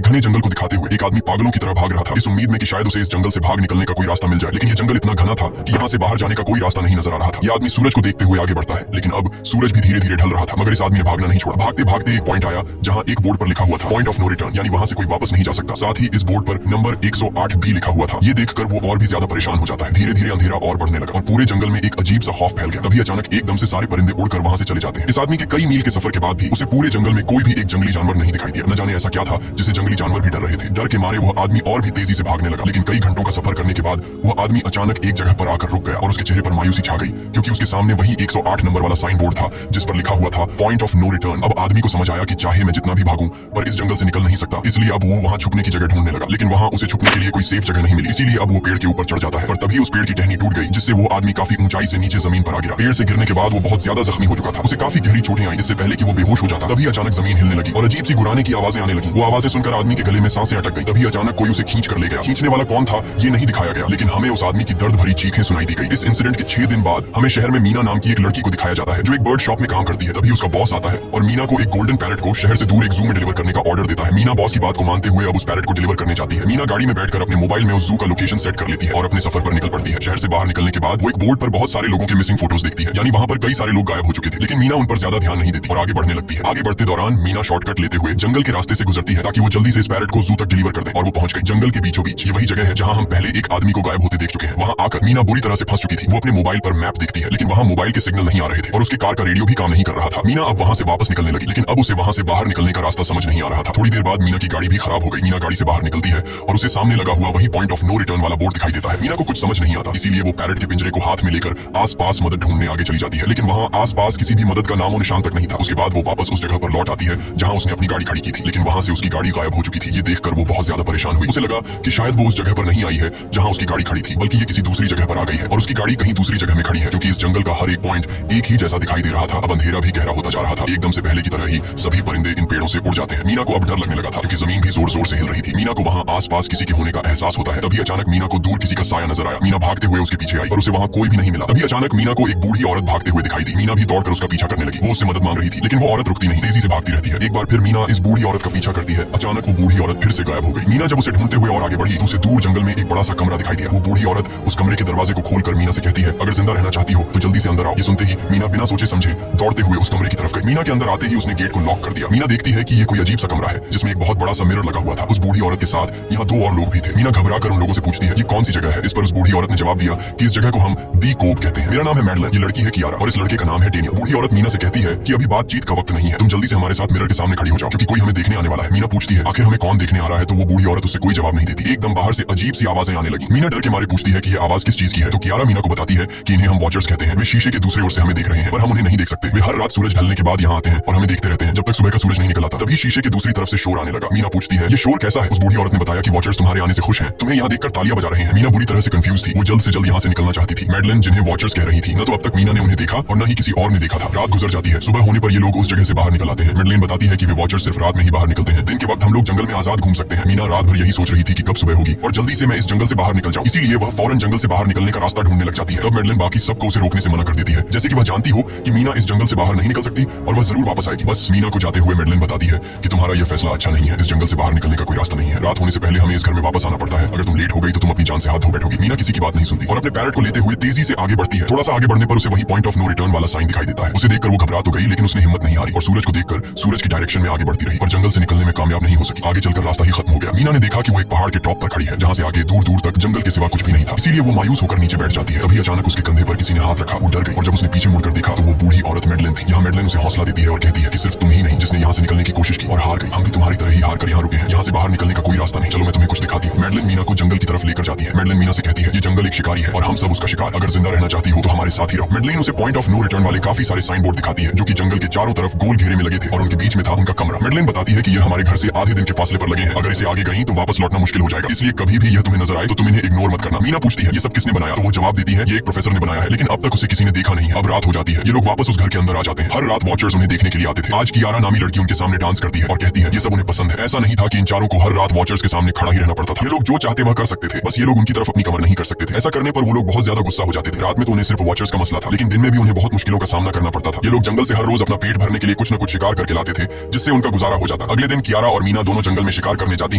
एक घने जंगल को दिखाते हुए एक आदमी पागलों की तरह भाग रहा था, इस उम्मीद में कि शायद उसे इस जंगल से भाग निकलने का कोई रास्ता मिल जाए। लेकिन ये जंगल इतना घना था कि यहाँ से बाहर जाने का कोई रास्ता नहीं नजर आ रहा था। यह आदमी सूरज को देखते हुए आगे बढ़ता है, लेकिन अब सूरज भी धीरे धीरे ढल रहा था, मगर इस आदमी ने भागना नहीं छोड़ा। भागते भागते एक पॉइंट आया जहाँ एक बोर्ड पर लिखा हुआ था पॉइंट ऑफ नो रिटर्न, यानी वहाँ से कोई वापस नहीं जा सकता। साथ ही इस बोर्ड पर नंबर 108 भी लिखा हुआ था। ये देखकर वो और भी ज्यादा परेशान हो जाता है। धीरे धीरे अंधेरा और बढ़ने लगा और पूरे जंगल में एक अजीब सा खौफ फैल गया। तभी अचानक एकदम से सारे परिंदे उड़कर वहाँ से चले जाते हैं। इस आदमी के कई मील के सफर के बाद भी उसे पूरे जंगल में कोई भी एक जंगली जानवर नहीं दिखाई दिया। न जाने ऐसा क्या था जिसे जंगली जानवर भी डर रहे थे। डर के मारे वह आदमी और भी तेजी से भागने लगा, लेकिन कई घंटों का सफर करने के बाद वह आदमी अचानक एक जगह पर आकर रुक गया और उसके चेहरे पर मायूसी छा गई, क्योंकि उसके सामने वही 108 नंबर वाला साइन बोर्ड था जिस पर लिखा हुआ था पॉइंट ऑफ नो रिटर्न। अब आदमी को समझ आया कि चाहे मैं जितना भी भागूं पर इस जंगल से निकल नहीं सकता, इसलिए अब वो वहाँ छुपने की जगह ढूंढने लगा। लेकिन वहाँ उसे छुपने के लिए कोई सेफ जगह नहीं मिली, इसीलिए अब वो पेड़ के ऊपर चढ़ जाता है। पर तभी उस पेड़ की टहनी टूट गई, जिससे वो आदमी काफी ऊंचाई से नीचे जमीन पर आ गिरा। पेड़ से गिरने के बाद वो बहुत ज्यादा जख्मी हो चुका था, उसे काफी गहरी चोटें आई। इससे पहले कि वो बेहोश हो जाता तभी अचानक जमीन हिलने लगी और अजीब सी गुराने की आवाजें आने लगी। वो आवाजें सुनकर आदमी के गले में सांसें अटक गई। तभी अचानक कोई उसे खींच कर ले गया। खींचने वाला कौन था ये नहीं दिखाया गया, लेकिन हमें उस आदमी की दर्द भरी चीखें सुनाई दी गई। इस इंसिडेंट के 6 दिन बाद हमें शहर में मीना नाम की एक लड़की को दिखाया जाता है जो एक बर्ड शॉप में काम करती है। तभी उसका बॉस आता है और मीना को एक गोल्डन पैरेट को शहर से दूर एक जू में डिलीवर करने का ऑर्डर देता है। मीना बॉस की बात को मानते हुए अब उस पैरेट को डिलीवर करने जाती है। मीना गाड़ी में बैठकर अपने मोबाइल में उस जू का लोकेशन सेट कर लेती है और अपने सफर पर निकल पड़ती है। शहर से बाहर निकलने के बाद वो एक बोर्ड पर बहुत सारे लोगों के मिसिंग फोटोज देखती है, यानी वहाँ पर कई सारे लोग गायब हो चुके थे। लेकिन मीना उन पर ज्यादा ध्यान नहीं देती और आगे बढ़ने लगती है। आगे बढ़ते दौरान मीना शॉर्टकट लेते हुए जंगल के रास्ते से गुजरती है ताकि वो जल्दी से इस पैरेट को जू तक डिलीवर कर दे। और वो पहुंच गई जंगल के बीचों बीच। ये वही जगह है जहाँ हम पहले एक आदमी को गायब होते देख चुके हैं। वहाँ आकर मीना बुरी तरह से फंस चुकी थी। वो अपने मोबाइल पर मैप देखती है, लेकिन वहाँ मोबाइल के सिग्नल नहीं आ रहे थे और उसके कार का रेडियो भी काम नहीं कर रहा था। मीना अब वहाँ से वापस निकलने लगी, लेकिन अब उसे वहाँ से बाहर निकलने का रास्ता समझ नहीं आ रहा था। थोड़ी देर बाद मीना की गाड़ी भी खराब हो गई। मीना गाड़ी से बाहर निकलती है और उसे सामने लगा हुआ वही पॉइंट ऑफ नो रिटर्न वाला बोर्ड दिखाई देता है। मीना को कुछ समझ नहीं आता, इसीलिए वो पैरेट के पिंजरे को हाथ में लेकर आसपास मदद ढूंढने आगे चली जाती है, लेकिन वहाँ आसपास किसी भी मदद का नामो निशान तक नहीं था। उसके बाद वो वापस उस जगह पर लौट आती है जहाँ उसने अपनी गाड़ी खड़ी की थी, लेकिन वहाँ से उसकी गाड़ी गायब हो चुकी थी। ये देखकर वो बहुत ज्यादा परेशान हुई। उसे लगा कि शायद वो उस जगह पर नहीं आई है जहाँ उसकी गाड़ी खड़ी थी, बल्कि ये किसी दूसरी जगह पर आ गई है और उसकी गाड़ी कहीं दूसरी जगह में खड़ी है, क्योंकि इस जंगल का हर एक पॉइंट एक ही जैसा दिखाई दे रहा था। अब अंधेरा भी गहरा होता जा रहा था। एकदम से पहले की तरह ही सभी परिंदे इन पेड़ों से उड़ जाते हैं। मीना को अब डर लगने लगा था, क्योंकि जमीन भी जोर जोर से हिल रही थी। मीना को वहाँ आसपास किसी के होने का एहसास होता है। तभी अचानक मीना को दूर किसी का साया नजर आया। मीना भागते हुए उसके पीछे आई, पर उसे वहाँ कोई भी नहीं मिला। तभी अचानक मीना को एक बूढ़ी औरत भागते हुए दिखाई दी। मीना भी दौड़कर उसका पीछा करने लगी। वो उससे मदद मांग रही थी, लेकिन वो औरत रुकती नहीं, तेजी से भागती रहती है। एक बार फिर मीना इस बूढ़ी औरत का पीछा करती है। अचानक वो बूढ़ी औरत फिर से गायब हो गई। मीना जब उसे ढूंढते हुए और आगे बढ़ी तो उसे दूर जंगल में एक बड़ा सा कमरा दिखाई दिया। वो बूढ़ी औरत उस कमरे के दरवाजे को खोलकर मीना से कहती है, अगर जिंदा रहना चाहती हो तो जल्दी से अंदर आओ। ये सुनते ही मीना बिना सोचे समझे दौड़ते हुए उस कमरे की तरफ गई। मीना के अंदर आते ही उसने गेट को लॉक कर दिया। मीना देखती है कि ये कोई अजीब सा कमरा है जिसमें एक बहुत बड़ा सा मिरर लगा हुआ था। उस बूढ़ी औरत के साथ यहाँ 2 और लोग भी थे। मीना घबरा कर उन लोगों से पूछती है ये कौन सी जगह है। इस पर उस बूढ़ी औरत ने जवाब दिया कि इस जगह को हम दी कोब कहते हैं। मेरा नाम है मैडलन, ये लड़की है कियारा और इस लड़के का नाम है डेनियल। बूढ़ी औरत मीना से कहती है कि अभी बातचीत का वक्त नहीं है, तुम जल्दी से हमारे साथ मिरर के सामने खड़ी हो जाओ, क्योंकि कोई हमें देखने आने वाला है। मीना पूछती है आखिर हमें कौन देखने आ रहा है, तो वो बूढ़ी औरत उससे कोई जवाब नहीं देती। एकदम बाहर से अजीब सी आवाजें आने लगी। मीना डर के मारे पूछती है कि ये आवाज किस चीज की है, तो कियारा मीना को बताती है कि इन्हें हम वॉचर्स कहते हैं। वे शीशे के दूसरी ओर से हमें देख रहे हैं, पर हम उन्हें नहीं देख सकते। वे हर रात सूरज ढलने के बाद यहाँ आते हैं और हमें देखते रहते हैं जब तक सुबह का सूरज नहीं निकल आता। तभी शीशे के दूसरी तरफ से शोर आने लगा। मीना पूछती है ये शोर कैसा है। उस बूढ़ी औरत ने बताया कि वॉचर्स तुम्हारे आने से खुश हैं, तुम्हें यहाँ देखकर तालियां बजा रहे हैं। मीना बुरी तरह से कंफ्यूज थी। वो जल्द से जल्द यहाँ से निकलना चाहती थी। मैडलन जिन्हें वॉचर्स कह रही थी, न तो अब तक मीना ने उन्हें देखा और न ही किसी और ने देखा था। रात गुजर जाती है। सुबह होने पर ये लोग उस जगह से बाहर निकल आते हैं। मैडलन बताती है कि वे वॉचर्स सिर्फ रात में ही बाहर निकलते हैं, दिन के वक्त हम लोग जंगल में आजाद घूम सकते हैं। मीना रात भर यही सोच रही थी कि कब सुबह होगी और जल्दी से मैं इस जंगल से बाहर निकल जाऊं, इसीलिए वह फौरन जंगल से बाहर निकलने का रास्ता ढूंढने लग जाती है। तब मैडलन बाकी सबको उसे रोकने से मना कर देती है, जैसे कि वह जानती हो कि मीना इस जंगल से बाहर नहीं निकल सकती और वह जरूर वापस आएगी। बस मीना को जाते हुए मैडलन बताती है कि तुम्हारा यह फैसला अच्छा नहीं है, इस जंगल से बाहर निकलने का कोई रास्ता नहीं है। रात होने से पहले हमें इस घर में वापस आना पड़ता है। अगर तुम लेट हो गई तो तुम अपनी जान से हाथ धो बैठोगी। मीना किसी की बात नहीं सुनती और अपने पैरेट को लेते हुए तेजी से आगे बढ़ती है। थोड़ा सा आगे बढ़ने पर उसे वही पॉइंट ऑफ नो रिटर्न वाला साइन दिखाई देता है। उसे देखकर वो घबरा तो गई, लेकिन उसने हिम्मत नहीं हारी और सूरज को देखकर सूरज की डायरेक्शन में आगे बढ़ती रही, पर जंगल से निकलने में कामयाब नहीं हो सकी। आगे चलकर रास्ता ही खत्म हो गया। मीना ने देखा कि वो एक पहाड़ के टॉप पर खड़ी है, जहाँ से आगे दूर दूर तक जंगल के सिवा कुछ भी नहीं था। इसीलिए वो मायूस होकर नीचे बैठ जाती है। तभी अचानक उसके कंधे पर किसी ने हाथ रखा। वो डर गई और जब उसने पीछे मुड़कर देखा तो वो बूढ़ी औरत मैडलन थी। यहाँ मैडलन उसे हौसला देती है और कहती है कि सिर्फ तुम ही नहीं जिसने यहाँ से निकलने की कोशिश की और हार गई, हम भी तुम्हारी तरह ही हार कर यहाँ रुके हैं। यहाँ से बाहर निकलने का कोई रास्ता नहीं, चलो मैं तुम्हें कुछ दिखाती हूँ। मैडलन मीना को जंगल की तरफ लेकर जाती है। मैडलन मीना से कहती है ये जंगल एक शिकारी है और हम सब उसका शिकार, अगर जिंदा रहना चाहती हो तो हमारे साथ ही रहो। मैडलन उसे पॉइंट ऑफ नो रिटर्न वाले काफी सारे साइन बोर्ड दिखाती है जो कि जंगल के चारों तरफ गोल घेरे में लगे थे और उनके बीच में था उनका कमरा। मैडलन बताती है कि ये हमारे घर से आधे दिन के फासले पर लगे हैं, अगर इसे आगे गई तो वापस लौटना मुश्किल हो जाएगा, इसलिए कभी भी यह तुम्हें नजर आए तो तुम इन्हें इग्नोर मत करना। मीना पूछती है ये सब किसने बनाया, तो वो जवाब देती है ये एक प्रोफेसर ने बनाया है, लेकिन अब तक उसे किसी ने देखा नहीं। अब रात हो जाती है। ये लोग वापस उस घर के अंदर आ जाते हैं। हर रात वॉचर्स उन्हें देखने के लिए आते थे। आज कियारा नामी लड़की उनके सामने डांस करती है और कहती है ये सब उन्हें पसंद है। ऐसा नहीं था कि इन चारों को हर रात वॉचर्स के सामने खड़ा ही रहना पड़ता था। ये लोग जो चाहते वह कर सकते थे, बस ये लोग उनकी तरफ अपनी कमर नहीं कर सकते थे। ऐसा करने पर वो लोग बहुत ज्यादा गुस्सा हो जाते थे। रात में तो उन्हें सिर्फ वॉचर्स का मसला था, लेकिन दिन में भी उन्हें बहुत मुश्किलों का सामना करना पड़ता था। ये लोग जंगल से हर रोज अपना पेट भरने के लिए कुछ न कुछ शिकार करके लाते थे, जिससे उनका गुजारा हो जाता। अगले दिन कियारा और मीना दोनों जंगल में शिकार करने जाती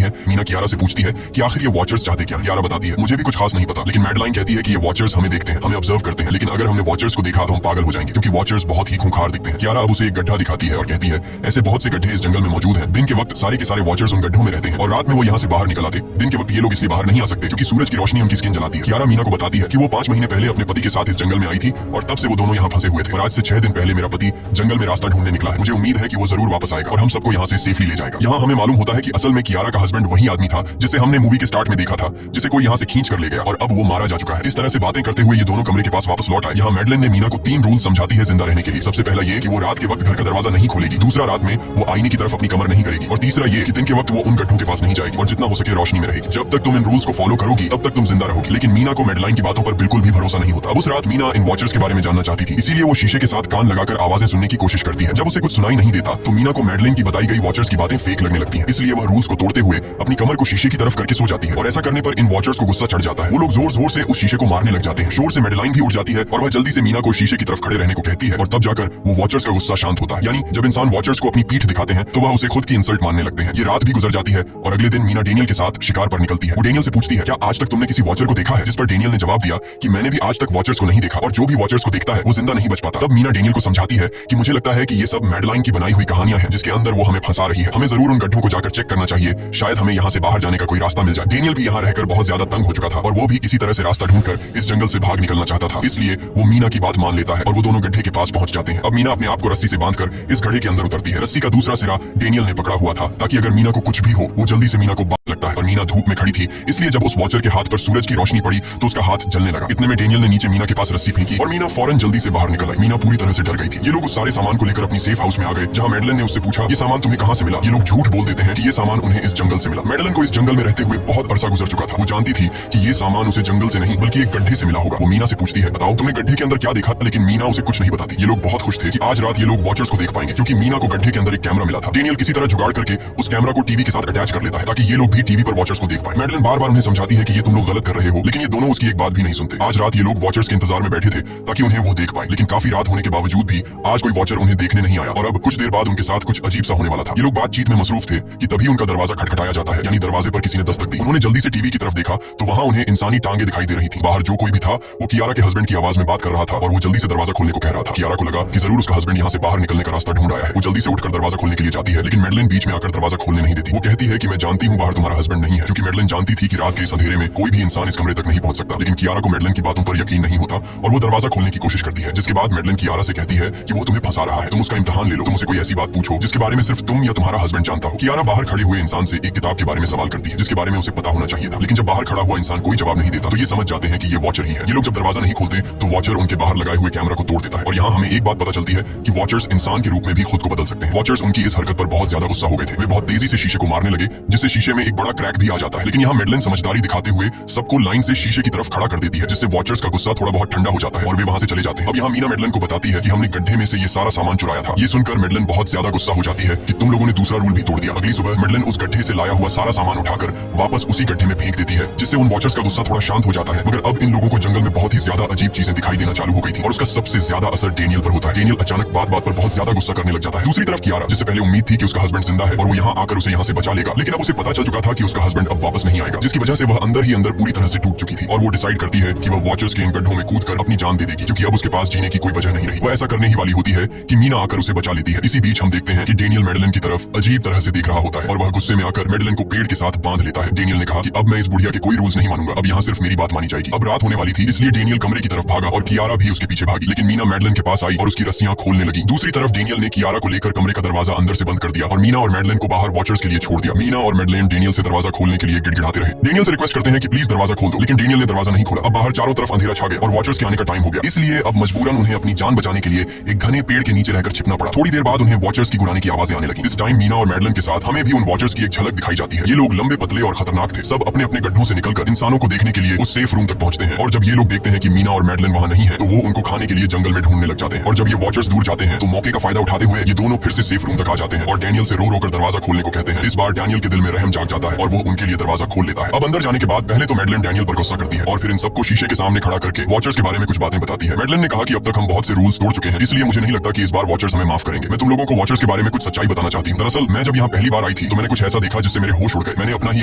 हैं, मीना कियारा से पूछती है कि आखिर ये वॉचर्स चाहते क्या। कियारा बताती है मुझे भी कुछ खास नहीं पता, लेकिन मैडलाइन कहती है कि ये वॉचर्स हमें देखते हैं, हमें ऑब्जर्व करते हैं, लेकिन अगर हमने वॉचर्स को देखा तो हम पागल हो जाएंगे क्योंकि वॉचर्स बहुत ही खूंखार दिखते हैं। कियारा अब उसे एक गड्ढा दिखाती है और कहती है ऐसे बहुत से गड्ढे इस जंगल में मौजूद हैं। दिन के वक्त सारे के सारे वॉचर्स उन गड्ढों में रहते हैं और रात में वो यहाँ से बाहर निकल आते। दिन के वक्त ये लोग इसलिए बाहर नहीं आ सकते क्योंकि सूरज की रोशनी उनकी स्किन जलाती है। कियारा मीना को बताती है कि वो 5 महीने पहले अपने पति के साथ इस जंगल में आई थी और तब से वो दोनों यहाँ फंसे हुए थे और आज से 6 दिन पहले मेरा पति जंगल में रास्ता ढूंढने निकला है। मुझे उम्मीद है कि वो जरूर वापस आएगा और हम सबको यहाँ से सेफली ले जाएगा। यहाँ हमें मालूम होता है कि असल में कियारा का हस्बैंड वही आदमी था जिसे हमने मूवी के स्टार्ट में देखा था, जिसे कोई यहाँ से खींच कर ले गया और अब वो मारा जा चुका है। इस तरह से बातें करते हुए ये दोनों कमरे के पास वापस लौट आए। यहाँ मैडलिन ने मीना को 3 रूल समझाती है जिंदा रहने के लिए। सबसे पहला ये कि वो रात के वक्त घर का दरवाजा नहीं खोलेगी, दूसरा रात में वो आईने की तरफ अपनी कमर नहीं करेगी और तीसरा ये कि दिन के वक्त वो उन गड्ढों के पास नहीं जाएगी और जितना हो सके रोशनी में रहेगी। जब तक तुम इन रूल्स को फॉलो करोगी तब तक तुम जिंदा रहोगी। लेकिन मीना को मैडलाइन की बातों पर बिल्कुल भी भरोसा नहीं होता। अब उस रात मीना इन वॉचर्स के बारे में जानना चाहती थी, इसीलिए वो शीशे के साथ कान लगाकर आवाजें सुनने की कोशिश करती है। जब उसे कुछ सुनाई नहीं देता तो मीना को मैडलिन की बताई गई वॉचर्स की बातें फेक लगने लगती हैं। इसलिए वह रूल्स को तोड़ते हुए अपनी कमर को शीशे की तरफ करके सो जाती है और ऐसा करने पर इन वॉचर्स को गुस्सा चढ़ जाता है। वो लोग जोर जोर से उस शीशे को मारने लग जाते हैं। शोर से मैडलाइन भी उठ जाती है और वह जल्दी से मीना को शीशे की तरफ खड़े रहने को कहती है और तब जाकर वो वॉचर्स का गुस्सा शांत होता है। यानी जब इंसान वॉचर्स को अपनी पीठ दिखाते हैं तो वह उसे खुद की इंसल्ट मानने लगते हैं। ये रात भी गुजर जाती है और अगले दिन मीना डेनियल के साथ शिकार पर निकलती है। वो डेनियल से पूछती है क्या आज तक तुमने किसी वॉचर को देखा है, जिस पर डेनियल ने जवाब दिया कि मैंने भी आज तक वॉचर्स को नहीं देखा और जो भी वॉचर्स को देखता है वो जिंदा नहीं बच पाता। तब मीना डेनियल को समझाती है कि मुझे लगता है कि ये सब मैडलाइन की बनाई हुई कहानियां हैं जिसके अंदर वो हमें फंसा रही है। हमें जरूर उन गड्ढों को जाकर चेक करना चाहिए, शायद हमें यहाँ से बाहर जाने का कोई रास्ता मिल जाए। डेनियल भी यहाँ रहकर बहुत ज्यादा तंग हो चुका था और वो भी किसी तरह से रास्ता ढूंढकर इस जंगल से भाग निकलना चाहता था, इसलिए वो मीना की बात मान लेता है और वो दोनों गड्ढे के पास पहुंच जाते हैं। अब मीना अपने आप को रस्सी से बांधकर इस गड्ढे के अंदर उतरती है। रस्सी का दूसरा सिरा डेनियल ने पकड़ा हुआ था ताकि अगर मीना को कुछ भी हो वो जल्दी से मीना को बांध लगता है। पर मीना धूप में खड़ी थी, इसलिए जब उस वॉचर के हाथ पर सूरज की रोशनी पड़ी तो उसका हाथ जलने लगा। इतने में डेनियल ने नीचे मीना के पास रस्सी फेंकी और मीना फौरन जल्दी से बाहर निकल आई। मीना पूरी तरह से डर गई थी। ये लोग उस सारे सामान को लेकर अपनी सेफ हाउस में आ गए जहां मैडलिन ने उससे पूछा ये सामान तुम्हें कहां से मिला। ये लोग झूठ बोल देते हैं कि ये सामान उन्हें इस जंगल से मिला। मैडलिन को इस जंगल में रहते हुए बहुत अरसा गुजर चुका था। वो जानती थी कि ये सामान उसे जंगल से नहीं बल्कि एक गड्ढे से मिला होगा। वो मीना से पूछती है बताओ तुमने गड्ढे के अंदर क्या देखा, लेकिन मीना उसे कुछ नहीं बताती। ये लोग बहुत खुश थे कि आज रात ये लोग वॉचर्स को देख पाएंगे क्योंकि मीना को गड्ढे के अंदर एक कैमरा मिला था। डेनियल किसी तरह जुगाड़ करके उस कैमरा को टीवी के साथ अटैच कर लेता है ताकि ये लोग भी टीवी पर वॉचर्स को देख पाए। मैडलिन बार बार उन्हें समझाती है कि ये तुम लोग गलत कर रहे हो, लेकिन ये दोनों उसकी एक बात भी नहीं सुनते। आज रात ये लोग वॉचर्स के इंतजार में बैठे थे ताकि उन्हें वो देख पाए, लेकिन काफी रात होने के बावजूद भी आज कोई वॉचर उन्हें देखने नहीं आया और अब कुछ देर बाद उनके साथ कुछ अजीब सा होने वाला था। ये लोग बातचीत में मसरूफ थे कि तभी उनका दरवाजा खटखटाया जाता है, यानी दरवाजे पर किसी ने दस्तक दी। उन्होंने जल्दी से टीवी की तरफ देखा तो वहां उन्हें इंसानी टांगे दिखाई दे रही थी। बाहर जो कोई भी था वो कियारा के हस्बैंड की आवाज में बात कर रहा था और वो जल्दी से दरवाजा खोलने को कह रहा था। कियारा को लगा कि जरूर उसका हस्बैंड यहाँ से बाहर निकलने का रास्ता ढूंढ आया है। वो जल्दी से उठकर दरवाजा खोलने के लिए जाती है, लेकिन मैडलिन बीच में आकर दरवाजा खोलने नहीं देती। वो कहती है कि मैं जानती हूँ बाहर तुम्हारा हस्बैंड नहीं है, क्योंकि मैडलिन जानती थी कि रात के इस अंधेरे में कोई भी इंसान इस कमरे तक नहीं पहुंच सकता। लेकिन कियारा को मैडलिन की बातों पर यकीन नहीं होता और वो दरवाजा खोलने की कोशिश करती है, जिसके बाद मैडलिन कियारा से कहती है कि वो तुम्हें फंसा रहा है, तुम उसका इम्तिहान ले लो, तुम उसे कोई ऐसी बात पूछो जिसके बारे में सिर्फ तुम या तुम्हारा हस्बैंड जानता हो। कियारा बाहर खड़े हुए इंसान से एक किताब के बारे में सवाल करती है जिसके बारे में उसे पता होना चाहिए था, लेकिन जब बाहर खड़ा हुआ इंसान कोई जवाब नहीं देता तो ये समझ जाते हैं कि ये वॉचर ही है। ये लोग जब दरवाजा नहीं खोलते तो वॉचर उनके बाहर लगाए हुए कैमरा को तोड़ देता है और यहाँ हमें एक बात पता चलती है कि वॉचर्स इंसान के रूप में भी खुद को बदल सकते हैं। वॉचर्स उनकी इस हरकत पर बहुत ज्यादा गुस्सा हो गए थे। वे बहुत तेजी से शीशे को मारने लगे जिससे शीशे में एक बड़ा क्रैक भी आ जाता है, लेकिन यहाँ मैडलिन समझदारी दिखाते हुए सबको लाइन से शीशे की तरफ खड़ा कर देती है जिससे वॉचर्स का गुस्सा थोड़ा बहुत ठंडा हो जाता है और वे वहां से चले जाते हैं। अब यहाँ मीना मैडलिन को बताती है कि हमने गड्ढे में से ये सारा सामान चुराया था। ये सुनकर मैडलिन बहुत ज्यादा गुस्सा हो जाती है कि तुम लोगों ने दूसरा रूल भी तोड़ दिया। अगली सुबह मैडलिन उस गड्ढे से लाया हुआ सारा सामान उठाकर वापस उसी गड्ढे में फेंक देती है जिससे उन वॉचर्स का गुस्सा थोड़ा शांत हो जाता है। मगर अब इन लोगों को जंगल में बहुत ही ज्यादा अजीब चीजें दिखाई देना चालू हो गई थी और उसका सबसे ज्यादा असर डेनियल पर होता है। डेनियल अचानक बात बात पर बहुत ज्यादा गुस्सा करने लग जाता है। दूसरी तरफ कियारा, जिससे पहले उम्मीद थी कि उसका हस्बैंड जिंदा है और वो यहाँ आकर उसे यहाँ से बचा लेगा, लेकिन अब उसे पता चल चुका था कि उसका हस्बैंड अब वापस नहीं आएगा, जिसकी वजह से वह अंदर ही अंदर पूरी तरह से टूट चुकी थी और वो डिसाइड करती है कि वह वॉचर्स के इन गड्ढों में कूद कर अपनी जान दे देगी क्योंकि अब उसके पास जीने की कोई वजह नहीं रही। वह ऐसा करने ही वाली होती है कि मीना आकर उसे बचा लेती है। इसी बीच हम देखते हैं कि डेनियल मैडलिन की तरफ अजीब तरह से देख रहा होता है और वह गुस्से में आकर मैडलिन को पेड़ के साथ बांध लेता है। डेनियल ने कहा कि अब मैं इस बुढ़िया के कोई रूल्स नहीं मानूंगा, अब यहाँ सिर्फ मेरी बात मानी जाएगी। अब रात होने वाली थी, इसलिए डेनियल कमरे की तरफ भागा और कियारा भी उसके पीछे भागी, लेकिन मीना मैडलिन के पास आई और उसकी रस्सियां खोलने लगी। दूसरी तरफ डेनियल ने कियारा को लेकर कमरे का दरवाजा अंदर से बंद कर दिया और मीना और मैडलिन को बाहर वॉचर्स के लिए छोड़ दिया। मीना और मैडलिन डेनियल से दरवाजा खोलने के लिए गिड़गिड़ाते रहे। डेनियल से रिक्वेस्ट करते हैं कि प्लीज दरवाजा खोल दो, लेकिन डेनियल ने दरवाजा नहीं खोला। अब बाहर चारों तरफ अंधेरा छा गया और वॉचर्स के आने का टाइम हो गया, इसलिए अब मजबूरन उन्हें अपनी जान बचाने के लिए एक घने पेड़ के नीचे रहकर छिपना पड़ा। थोड़ी देर बाद उन्हें वॉचर्स की गुराने की आवाजें आने लगी। इस टाइम मीना और मैडलिन के साथ हमें भी उन वॉचर्स की एक झलक दिखाई जाती है। ये लोग लंबे पतले और खतरनाक थे। सब अपने अपने गड्ढों से निकलकर इंसानों को देखने के लिए उस सेफ रूम तक पहुंचते हैं और जब ये लोग देखते हैं कि मीना और मैडलिन वहां नहीं है तो वो उनको खाने के लिए जंगल में ढूंढने लग जाते हैं और जब ये वॉचर्स दूर जाते हैं तो मौके का फायदा उठाते हुए ये दोनों फिर से सेफ रूम तक आ जाते हैं और डैनियल से रो रो कर दरवाजा खोलने को कहते हैं। इस बार डैनियल के दिल में रहम जाग जाता है और वो उनके लिए दरवाजा खोल लेता है। अब अंदर जाने के बाद पहले तो मैडलिन डैनियल पर गुस्सा करती है और फिर इन सबको शीशे के सामने खड़ा करके वॉचर्स के बारे में कुछ बातें बताती है। मैडलिन ने कहा कि अब तक हम बहुत से रूल्स तोड़ चुके हैं, इसलिए मुझे नहीं लगता कि इस बार वॉचर्स हमें माफ करेंगे। मैं तुम लोगों को वॉचर्स के बारे में कुछ सच्चाई बताना चाहती हूँ। दरअसल मैं जब यहाँ पहली बार आई थी तो मैंने कुछ ऐसा देखा जिससे मेरे होश उड़ गए। मैंने अपना ही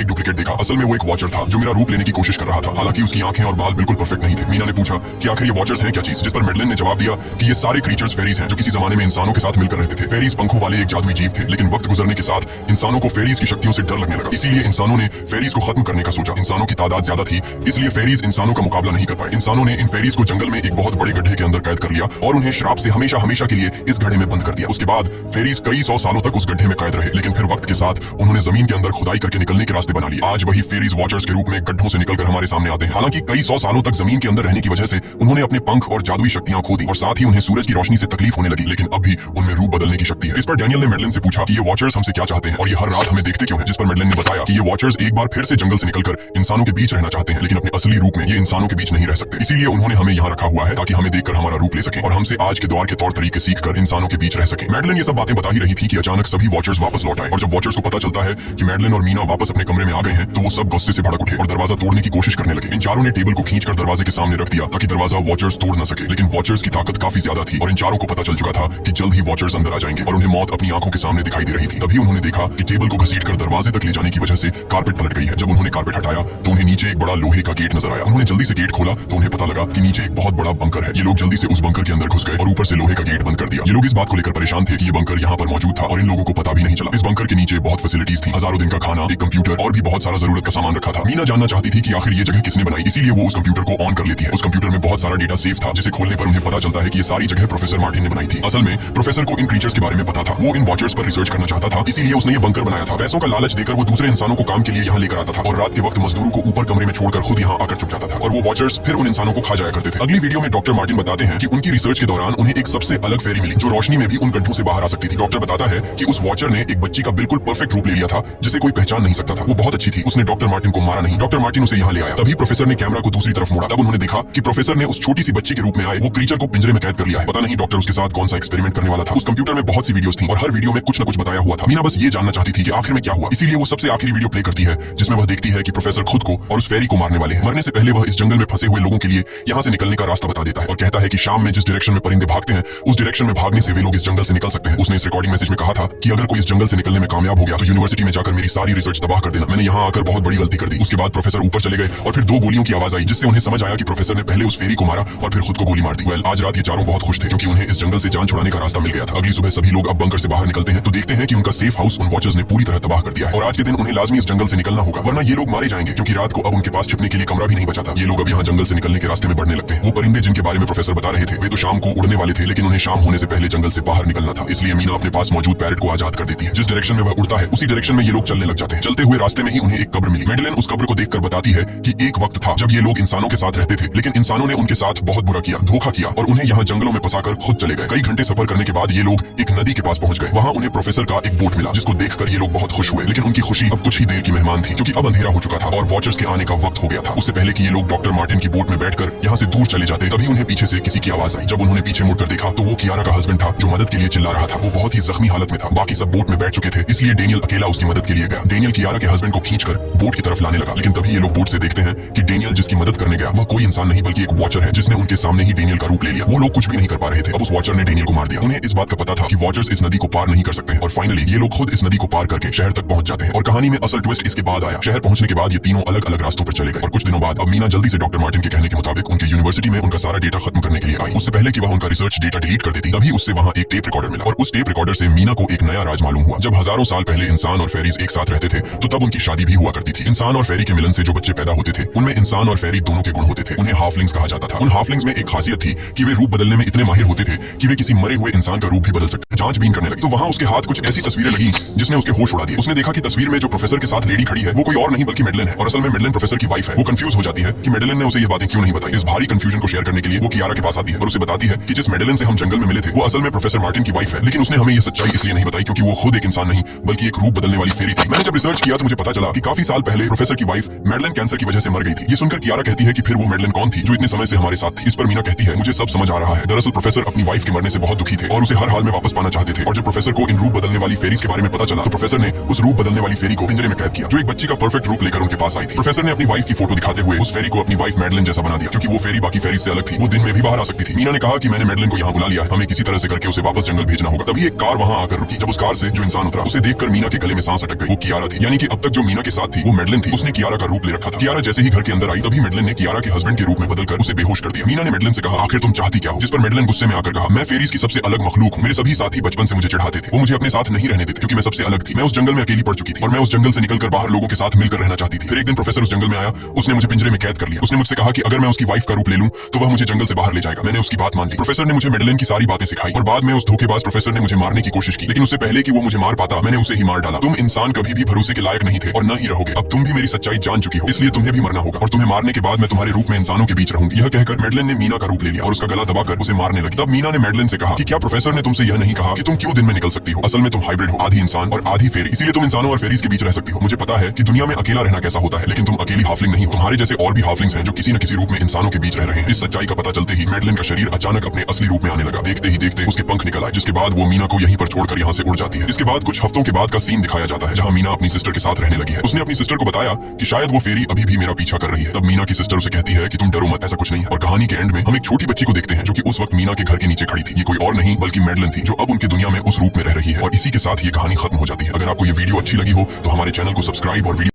एक डुप्लीकेट देखा। असल में वो एक वॉचर था जो मेरा रूप लेने की कोशिश कर रहा था। हालांकि उसकी आंखें और बाल बिल्कुल परफेक्ट नहीं थे। मीना ने पूछा कि आखिर ये वॉचर्स हैं क्या चीज, जिस पर मैडलिन ने जवाब दिया कि ये सारे क्रीचर्स फेरीज हैं जो किसी जमाने में इंसानों के साथ मिलकर रहते थे। फेरीज पंखों वाले एक जादुई जीव थे, लेकिन वक्त गुजरने के साथ इंसानों को फेरीज की शक्तियों से डर लगने लगा। इसीलिए इंसानों ने फेरीज को खत्म करने का सोचा। इंसानों की तादाद ज्यादा थी, इसलिए फेरीज इंसानों का मुकाबला नहीं कर पाए। इंसानों ने इन फेरीज को जंगल में एक बहुत बड़े गड्ढे के अंदर कैद कर लिया और उन्हें श्राप से हमेशा हमेशा के लिए इस गड्ढे में बंद कर दिया। उसके बाद फेरीज कई सौ सालों तक उस गड्ढे में कैद रहे, लेकिन फिर वक्त के साथ उन्होंने जमीन के अंदर खुदाई करके निकलने के रास्ते बना लिए। आज वही फेरीज वॉचर्स के रूप में गड्ढों से निकलकर हमारे सामने आते हैं। हालांकि कई सौ सालों तक जमीन के अंदर रहने की वजह से उन्होंने अपने पंख और जादुई शक्तियां खो दी और साथ ही उन्हें सूरज की रोशनी से तकलीफ होने लगी, लेकिन अब भी उनमें रूप बदलने की शक्ति है। इस पर डैनियल ने मैडलिन से पूछा कि ये वॉचर्स हमसे क्या चाहते हैं और ये हर रात हमें देखते क्यों हैं, जिस पर मैडलिन ने बताया कि ये वॉचर्स एक बार फिर से जंगल से निकलकर इंसानों के बीच रहना चाहते हैं, लेकिन अपने असली रूप में ये इंसानों के बीच नहीं रह सकते। इसीलिए उन्होंने हमें यहाँ रखा हुआ है ताकि हमें देखकर हमारा रूप ले सकें और हमसे आज के दौर के तौर तरीके सीखकर इंसानों के बीच रह सकें। मैडलिन ये सब बातें बता ही रही थी कि अचानक सभी वॉचर्स वापस लौट आए और जब वॉचर्स को पता चलता है कि मैडलिन और मीना वापस अपने कमरे में आ गए हैं तो वो सब गुस्से से भड़क उठे और दरवाजा तोड़ने की कोशिश करने लगे। इन चारों ने टेबल को खींचकर दरवाजे के सामने रख दिया ताकि दरवाजा वॉचर्स तोड़ न सके, लेकिन वॉचर्स की ताकत काफी ज्यादा थी और इन चारों को पता चल चुका था कि जल्द ही वॉचर्स अंदर आ जाएंगे और उन्हें मौत अपनी आंखों के सामने दिखाई दे रही थी। तभी उन्होंने देखा कि टेबल को घसीटकर दरवाजे तक ले जाने की वजह से कारपेट पलट गई है। जब उन्होंने कारपेट हटाया तो उन्हें नीचे एक बड़ा लोहे का गेट नजर आया। उन्होंने जल्दी से गेट खोला तो उन्हें पता लगा कि नीचे एक बहुत बड़ा बंकर है। ये लोग जल्दी से उस बंकर के अंदर घुस गए और ऊपर से लोहे का गेट बंद कर दिया। ये लोग इस बात को लेकर परेशान थे कि ये बंकर यहाँ पर मौजूद था और इन लोगों को पता भी नहीं चला। इस बंकर के नीचे बहुत फैसिलिटीज थी, हजारों दिन का खाना, एक कंप्यूटर और भी बहुत सारा जरूरत का सामान रखा था। मीना जानना चाहती थी कि आखिर ये जगह किसने बनाई, इसीलिए वो उस कंप्यूटर को ऑन कर लेती है। उस कंप्यूटर में बहुत सारा डेटा सेफ था जिसे खोलने पर उन्हें पता चलता है कि ये सारी जगह प्रोफेसर मार्टिन ने बनाई थी। असल में प्रोफेसर को इन क्रीचर्स के बारे में पता था। वो इन वॉचर्स पर रिसर्च करना चाहता था, इसीलिए उसने ये बंकर बनाया था। पैसों का लालच देकर वो दूसरे इंसानों को काम के लिए यहाँ लेकर आता था और रात के वक्त मजदूरों को ऊपर कमरे में छोड़कर खुद यहाँ आकर छुप जाता था और वो वॉचर्स फिर उन इंसानों को खा जाया करते थे। अगली वीडियो में डॉक्टर मार्टिन बताते हैं कि उनकी रिसर्च के दौरान उन्हें एक सबसे अलग फेरी मिली जो रोशनी में भी उन गड्ढों से बाहर आ सकती थी। डॉक्टर बताता है कि उस वॉचर ने एक बच्ची का बिल्कुल परफेक्ट रूप ले लिया था जिसे कोई पहचान नहीं सकता था। वो बहुत अच्छी थी, उसने डॉक्टर मार्टिन को मारा नहीं। डॉक्टर मार्टिन उसे यहाँ ले आया। तभी प्रोफेसर ने कैमरा को दूसरी तरफ मोड़ा। तब उन्होंने देखा कि प्रोफेसर ने उस छोटी सी बच्ची के रूप में आए वो क्रीचर को पिंजरे में कैद कर लिया है। पता नहीं डॉक्टर उसके साथ कौन सा एक्सपेरिमेंट करने वाला था। उस कंप्यूटर में बहुत सी वीडियोस थी और हर वीडियो में कुछ न कुछ बताया हुआ था। मीना बस ये जानना चाहती थी कि आखिर में क्या हुआ, इसीलिए वो सबसे आखिरी वीडियो प्ले करती है जिसमें वह देखती है कि प्रोफेसर खुद को और उस फेरी को मारने वाले हैं। मरने से पहले वह इस जंगल में फंसे हुए लोगों के लिए यहाँ से निकलने का रास्ता बता देता है और कहता है कि शाम में जिस डायरेक्शन में परिंदे भागते हैं उस डायरेक्शन में भागने से वे लोग इस जंगल से निकल सकते हैं। उसने इस रिकॉर्डिंग मैसेज में कहा था कि अगर कोई इस जंगल से निकलने में कामयाब हो गया तो यूनिवर्सिटी में जाकर मेरी सारी रिसर्च तबाह कर देना। मैंने यहाँ आकर बहुत बड़ी गलती कर दी। उसके बाद प्रोफेसर ऊपर चले गए और फिर 2 गोलियों की आवाज आई जिससे उन्हें समझ आया कि प्रोफेसर ने पहले उस फेरी को मारा और फिर खुद को गोली मार दी। आज रात ये चारों बहुत खुश थे क्योंकि उन्हें इस जंगल से जान छुड़ाने का रास्ता मिल गया था। अगली सुबह सभी लोग अब बंकर से बाहर निकलते हैं तो देखते हैं कि उनका सेफ हाउस उन वॉचर्स ने पूरी तरह तबाह कर दिया है और आज के दिन उन्हें लाजमी इस जंगल से निकलना होगा वरना ये लोग मारे जाएंगे, क्योंकि रात को अब उनके पास छिपने के लिए कमरा भी नहीं बचा था। ये लोग अब यहाँ जंगल से निकलने के रास्ते में बढ़ने लगते हैं। वो परिंदे जिनके बारे में प्रोफेसर बता रहे थे वे तो शाम को उड़ने वाले थे, लेकिन उन्हें शाम होने से पहले जंगल से बाहर निकलना था। इसलिए मीना अपने पास मौजूद पैरेट को आजाद कर देती है। जिस डायरेक्शन में वह उड़ता है उसी डायरेक्शन में ये लोग चलने लग जाते हैं। चलते हुए रास्ते में ही उन्हें एक कब्र मिली। मैडलिन उस कब्र को देखकर बताती है कि एक वक्त था जब ये लोग इंसानों के साथ रहते थे, लेकिन इंसानों ने उनके साथ बहुत बुरा किया, धोखा किया और उन्हें यहाँ जंगलों में फंसाकर खुद चले गए। कई घंटे सफर करने के बाद ये लोग एक नदी के पास पहुंच गए। वहाँ उन्हें प्रोफेसर का एक बोट मिला जिसको देखकर ये लोग बहुत खुश हुए, लेकिन उनकी खुशी अब कुछ ही देर की मेहमान थी क्योंकि अब अंधेरा हो चुका था और वॉचर्स के आने का वक्त हो गया था। उससे पहले कि ये लोग डॉक्टर मार्टिन की बोट में बैठकर यहाँ से दूर चले जाते तभी उन्हें पीछे से किसी की आवाज आई। जब उन्होंने पीछे मुड़कर देखा तो वो कियारा का हस्बैंड था जो मदद के लिए चिल्ला रहा था। वो बहुत ही जख्मी हालत में था। बाकी सब बोट में बैठ चुके थे, इसलिए डेनियल अकेला उसकी मदद के लिए गया। डेनियल कियारा के हस्बैंड को खींचकर बोट की तरफ लाने लगा, लेकिन तभी ये लोग बोट से देखते हैं कि डेनियल जिसकी मदद करने गया वह कोई इंसान नहीं बल्कि एक वॉचर है जिसने उनके सामने ही डेनियल का रूप ले लिया। वो लोग कुछ भी नहीं कर पा रहे थे। अब उस वॉचर ने डेनियल को मार दिया। उन्हें इस बात का पता था कि वॉचर्स इस नदी को पार नहीं कर सकते हैं और फाइनली ये लोग खुद इस नदी को पार करके शहर तक पहुंच जाते हैं। और कहानी में असल ट्विस्ट इसके बाद आया। शहर पहुंचने के बाद ये तीनों अलग अलग रास्तों पर चले गए और कुछ दिनों बाद अब मीना जल्दी से डॉक्टर मार्टिन के कहने के मुताबिक उनके यूनिवर्सिटी में उनका सारा डेटा खत्म करने के लिए आई। उससे पहले कि वह उनका रिसर्च डेटा डिलीट कर देती तभी उससे वहाँ एक टेप रिकॉर्डर मिला और उस टेप रिकॉर्डर से मीना को एक नया राज मालूम हुआ। जब हजारों साल पहले इंसान और फेरीज एक साथ रहते थे तो तब उनकी शादी भी हुआ करती थी। इंसान और फेरी के मिलन से जो बच्चे पैदा होते थे उनमें इंसान और फेरी दोनों के गुण होते थे। उन्हें हाफलिंग्स कहा जाता था। उन हाफलिंग्स में एक खासियत थी कि वे रूप बदलने में इतने माहिर होते थे कि वे किसी मरे हुए इंसान का रूप भी बदल सकते। जांचबीन करने लगे तो वहाँ उसके हाथ कुछ ऐसी तस्वीरें लगी जिसने उसके होश उड़ा दिए। उसने देखा कि तस्वीर में जो प्रोफेसर के साथ लेडी खड़ी है वो कोई और नहीं बल्कि मैडलिन है और असल में मैडलिन प्रोफेसर की वाइफ है। वो कंफ्यूज हो जाती है कि मैडलिन ने उसे ये बातें क्यों नहीं बताई। इस भारी कंफ्यूजन को शेयर करने के लिए वो कियारा के पास आती है और उसे बताती है कि जिस मैडलिन से हम जंगल में मिले थे वो असल में प्रोफेसर मार्टिन की वाइफ है, लेकिन उसने हमें ये सच्चाई इसलिए नहीं बताई क्योंकि वो खुद एक इंसान नहीं बल्कि एक रूप बदलने वाली फेरी थी। मैंने जब रिसर्च किया तो मुझे पता चला कि काफी साल पहले प्रोफेसर की वाइफ मैडलिन कैंसर की वजह से मर गई थी। ये सुनकर कियारा कहती है कि फिर वो मैडलिन कौन थी जो इतने समय से हमारे साथ थी। इस पर मीना कहती है मुझे सब समझ आ रहा है। दरअसल प्रोफेसर अपनी वाइफ के मरने से बहुत दुखी थे और उसे हर हाल में वापस पाना चाहते थे और जब प्रोफेसर को इन रूप बदलने वाली फेरीज के बारे में पता चला तो प्रोफेसर ने उस रूप बदलने वाली फेरी को पिंजरे में कैद किया, जो एक बच्ची का परफेक्ट रूप लेकर उनके पास आई थी। प्रोफेसर ने अपनी वाइफ की फोटो दिखाते हुए उस फेरी को अपनी वाइफ मैडलिन जैसा बना दिया, क्योंकि वो फेरी बाकी फेरी से अलग थी, वो दिन में भी बाहर आ सकती थी। मीना ने कहा कि मैंने मैडलिन को यहाँ बुला लिया है, हमें किसी तरह से करके उसे वापस जंगल भेजना होगा। तभी एक कार वहाँ आकर रुकी। जब उस कार से जो इंसान उतरा, उसे देखकर मीना के गले में सांस अटक गई। वो कियारा थी, यानी कि अब तक जो मीना के साथ थी वो मैडलिन थी। उसने कियारा का रूप ले रखा था। कियारा जैसे ही घर के अंदर आई, तभी मैडलिन ने कियारा के हस्बैंड के रूप में बदलकर उसे बेहोश कर दिया। मीना ने मैडलिन से कहा, आखिर तुम चाहती क्या हो? जिस पर मैडलिन गुस्से में आकर कहा, मैं फेरीज की सबसे अलग मखलूक हूँ। मेरे सभी साथी बचपन से मुझे चिढ़ाते थे, वो मुझे अपने साथ नहीं रहने देते क्योंकि मैं सबसे अलग थी। मैं उस जंगल में अकेली पड़ चुकी थी और मैं उस जंगल से निकलकर बाहर लोगों के साथ मिलकर रहना चाहती थी। फिर एक दिन प्रोफेसर उस जंगल में आया, उसने मुझे पिंजरे में कैद कर लिया। उसने मुझसे कहा कि अगर मैं उसकी वाइफ का रूप ले लूं तो वह मुझे जंगल से बाहर ले जाएगा। मैंने उसकी बात मान ली। प्रोफेसर ने मुझे मैडलिन की सारी बातें सिखाई और बाद में उस धोखेबाज प्रोफेसर ने मुझे मारने की कोशिश की, लेकिन उससे पहले कि वो मुझे मार पाता, मैंने उसे ही मार डाला। तुम इंसान कभी भी भरोसे के लायक नहीं थे और न ही रहोगे। अब तुम भी मेरी सच्चाई जान चुकी हो, इसलिए तुम्हें भी मरना होगा और तुम्हें मारने के बाद मैं तुम्हारे रूप में इंसानों के बीच रहूंगी। यह कहकर मैडलिन ने मीना का रूप ले लिया और उसका गला दबाकर उसे मारने लगी। तब मीना ने मैडलिन से कहा कि क्या प्रोफेसर ने तुमसे यह नहीं कहा कि तुम क्यों दिन में निकल सकती हो? असल में तुम हाइब्रिड हो, आधी इंसान और आधी फेरी, इसीलिए तुम इंसानों और फेरीज के बीच रह सकती हो। मुझे पता है कि दुनिया में अकेला रहना कैसा होता है, लेकिन तुम अकेली हाफलिंग नहीं हो। तुम्हारे जैसे और भी हाफलिंग्स हैं जो किसी न किसी रूप में इंसानों के बीच रह रहे हैं। इस सच्चाई का पता चलते ही मैडलिन का शरीर अचानक अपने असली रूप में आने लगा। देखते ही देखते उसके पंख निकल आए, जिसके बाद वो मीना को यहीं पर छोड़कर यहाँ से उड़ जाती है। इसके बाद कुछ हफ्तों के बाद का सीन दिखाया जाता है, जहाँ मीना अपनी सिस्टर के साथ रहने लगी है। उसने अपनी सिस्टर को बताया कि शायद वो फेरी अभी भी मेरा पीछा कर रही है। तब मीना की सिस्टर उसे कहती है कि तुम डरो मत, ऐसा कुछ नहीं है। और कहानी के एंड में हम एक छोटी बच्ची को देखते हैं जो कि उस वक्त मीना के घर के नीचे खड़ी थी। ये कोई और नहीं बल्कि मैडलिन थी, जो अब उनकी दुनिया में उस रूप में रह रही है। और इसी के साथ ये कहानी खत्म हो जाती है। अगर आपको ये वीडियो अच्छी लगी हो तो हमारे चैनल को सब्सक्राइब और वीडियो